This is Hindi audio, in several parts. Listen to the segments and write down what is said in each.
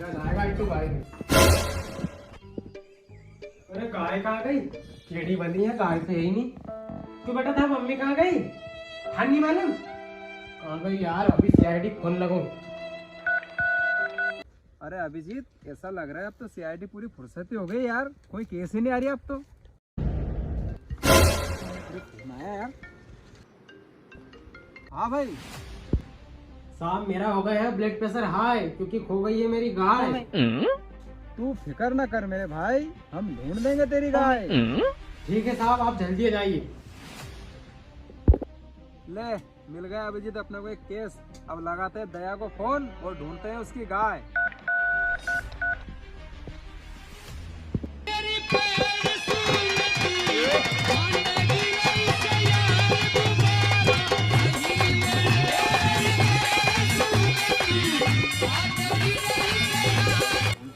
अरे गाय कहाँ गई? केड़ी बंदी है, गाय तो यही नहीं। तू बेटा था, मम्मी कहाँ गई? था नहीं मालूम कहाँ गई यार। अभी सीआईडी फोन लगाऊं। अरे अभिजीत, ऐसा लग रहा है अब तो सीआईडी पूरी फुर्सत ही हो गई यार, कोई केस ही नहीं आ रही अब तो। नया यार। हाँ भाई साहब, मेरा हो गया है ब्लड प्रेशर हाई, क्योंकि खो गई है मेरी गाय। तू फिक्र ना कर मेरे भाई, हम ढूंढ देंगे तेरी गाय। ठीक है साहब, आप जल्दी आ जाइए। ले, मिल गया अभिजीत अपने को एक केस। अब लगाते हैं दया को फोन और ढूंढते हैं उसकी गाय।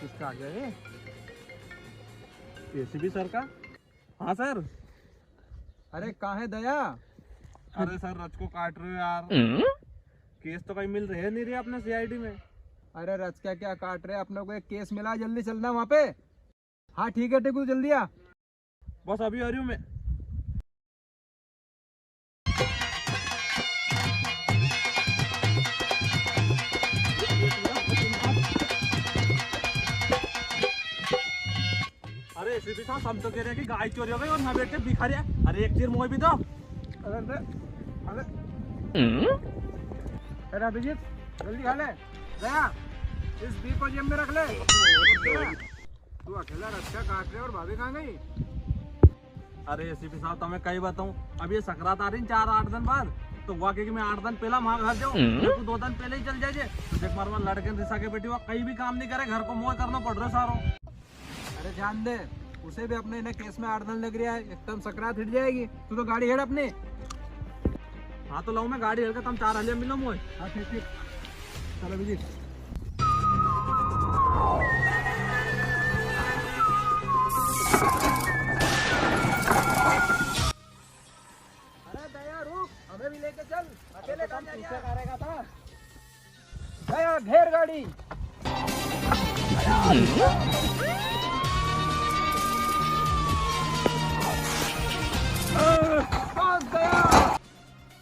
किसका आ गया ये? एसीपी सर का। हाँ सर। अरे कहाँ है दया? अरे सर, रच को काट रहे हो यार। केस तो कहीं मिल रहे नहीं रहे अपने सीआईडी में। अरे रच क्या काट रहे, अपने को एक केस मिला, जल्दी चलना वहाँ पे। हाँ ठीक है टिकू, जल्दी आ। बस अभी आ रही हूँ मैं। अरे एसीपी साहब, हम तो कह रहे हैं कि गाय चोरी हो गई और यहाँ बैठ के भिखारी है। अरे एक चीर मुँह भी दो। अरे अरे अभिजीत, जल्दी खा ले। दया, इस बी को जेब में रख ले। तू अकेला रक्षा काट रहे और भाभी कहाँ गई? अरे एसीपी साहब, तो मैं कई बताऊँ, अब ये सकरात आ रही 4-8 दिन बाद, तो हुआ कि मैं 8 दिन पहला वहाँ घर जाऊँ, तू 2 दिन पहले ही चल जाइए। तो देख मार लड़के रिसा के बेटी हुआ कहीं भी काम नहीं करे, घर को मोह करना पड़ रहा है सारों। अरे जान दे, उसे भी अपने इन्हें केस में 8 दिन लग रहा है, एकदम सकरात हिट जाएगी। तू तो गाड़ी हेड अपनी। हाँ तो लाऊं मैं गाड़ी हेड का, तुम 4 हलिया मिलो मोह। हाँ ठीक ठीक, चलो अभिजीत। अरे दया रुक, हमें भी लेके चल, अकेले काम पीछे करेगा था। दया घेर गाड़ी।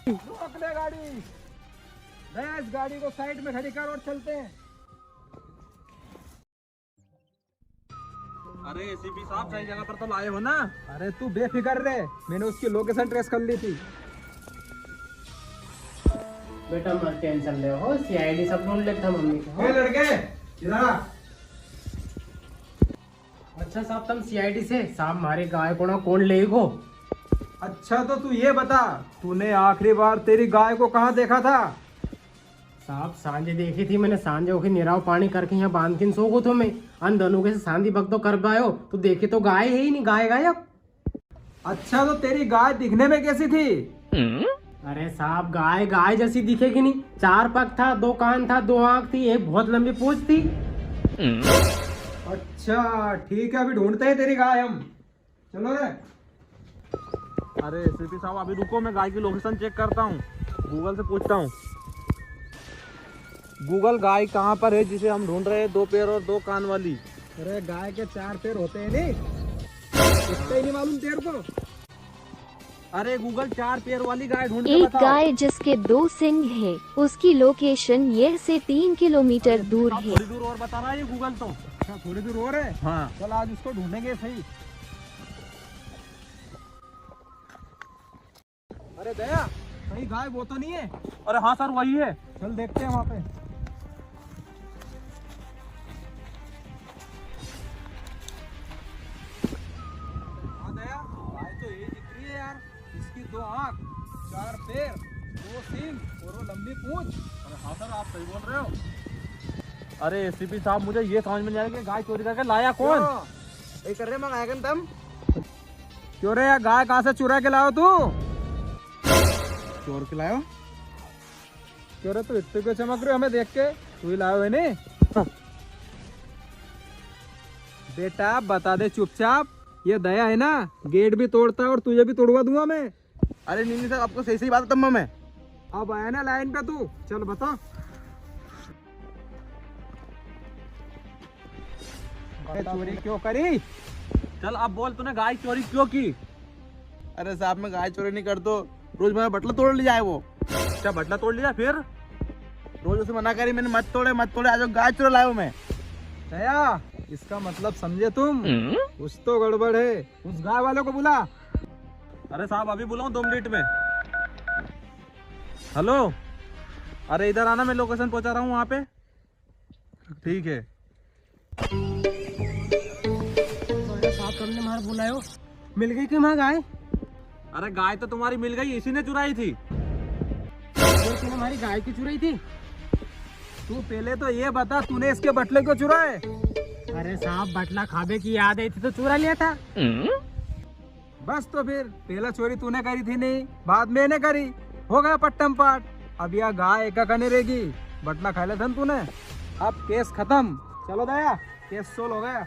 रोक ले गाड़ी। दया, इस गाड़ी को साइड में खड़ी कर और चलते हैं। अरे एसीपी साहब, सही जगह पर तो लाए हो ना? अरे तू बेफिक्र रहे, मैंने उसकी लोकेशन ट्रेस कर ली थी। बेटा मत टेंशन ले हो, सीआईडी सब ढूंढ लेता मम्मी को। हे लड़के, इधर आ। अच्छा साहब, तुम सीआईडी से साहब हमारी गाय को ना कौन ले गो? अच्छा तो तू ये बता, तूने आखिरी बार तेरी गाय को कहाँ देखा था? साहब सांझे देखी थी मैंने, सांझे होके निराव पानी करके यहाँ बांध के सो गो तो मैं अन दोनों के से सांधी भक्त तो कर पायो, तो देखे तो गाय है ही नहीं, गाय गायब। अच्छा तो तेरी गाय दिखने में कैसी थी? अरे साहब, गाय गाय जैसी दिखेगी नहीं, 4 पग था, 2 कान था, 2 आंख थी, एक बहुत लंबी पूंछ थी। अच्छा ठीक है, अभी ढूंढते हैं तेरी गाय हम। चलो रे। अरे एसीपी साहब, अभी रुको, मैं गाय की लोकेशन चेक करता हूँ, गूगल से पूछता हूँ। गूगल, गाय कहाँ पर है जिसे हम ढूंढ रहे हैं, 2 पैर और 2 कान वाली? अरे गाय के 4 पैर होते हैं नहीं, इसका ही नहीं मालूम तेरे को? अरे गूगल, 4 पैर वाली गाय ढूंढ के एक बताओ। गाय जिसके 2 सिंग है, उसकी लोकेशन यह से 3 किलोमीटर दूर है। थोड़ी दूर और बता रहा है ये गूगल तो। अच्छा थोड़ी दूर और है। हाँ। चल आज उसको ढूंढेंगे सही। अरे दया, कहीं गाय वो तो नहीं है? अरे हाँ सर, वही है। चल देखते हैं वहाँ पे। हाँ दया, गाय तो यही दिख रही है यार। इसकी 2 आँख, 4 पैर, 2 सींग और वो लंबी पूंछ। अरे हाँ सर, आप सही बोल रहे हो। अरे एसीपी साहब, मुझे ये समझ में नहीं आ रहा कि गाय चोरी करके लाया कौन? यही कर रहे मंगाया तुम? क्यों रे, गाय कहाँ से चुरा के लाओ तू? चोर के लायो? क्यों रे, तू इतने क्यों चमक रहे हो हमें देख के? तू ही लायो है नहीं? बेटा बता दे चुपचाप, ये दया है ना, गेट भी तोड़ता है और तुझे भी तोड़वा दूंगा मैं। अरे नहीं सर, आपको सही सही बात बताऊंगा मैं। अब आया ना लाइन पे तू, चल बता। चोरी क्यों करी? चल अब बोल, तूने गाय चोरी क्यों की? अरे साहब मैं गाय चोरी नहीं करतो, रोज मेरा बटला तोड़ ले जाए वो। क्या बटला तोड़ लिया फिर? रोज उसे मना करी मैंने, मत तोड़े मत तोड़े, आज वो गाय चोरा लाया हूं मैं। दया, इसका मतलब समझे तुम? कुछ तो गड़बड़ है, उस गाय वाले को बुला। अरे साहब अभी बुलाऊं 2 मिनट में। हेलो, अरे इधर आना, मैं लोकेशन पहुंचा रहा हूँ वहाँ पे। ठीक है। साहब तुमने मार बुलायो, मिल गई कि माँ गाय? अरे गाय तो तुम्हारी मिल गई, इसी ने चुराई थी। तूने हमारी गाय की चुराई थी? तू पहले तो ये बता, तूने इसके बटले क्यों चुराए? अरे साहब बटला खाबे की याद आई थी तो चुरा लिया था। बस तो फिर पहला चोरी तूने करी थी नहीं, बाद में ने करी, हो गया पट्टम पाट। अब यह गाय एक का नहीं रहेगी, बटला खा लिया था तूने। अब केस खत्म, चलो दया, केस सोल्व हो गया।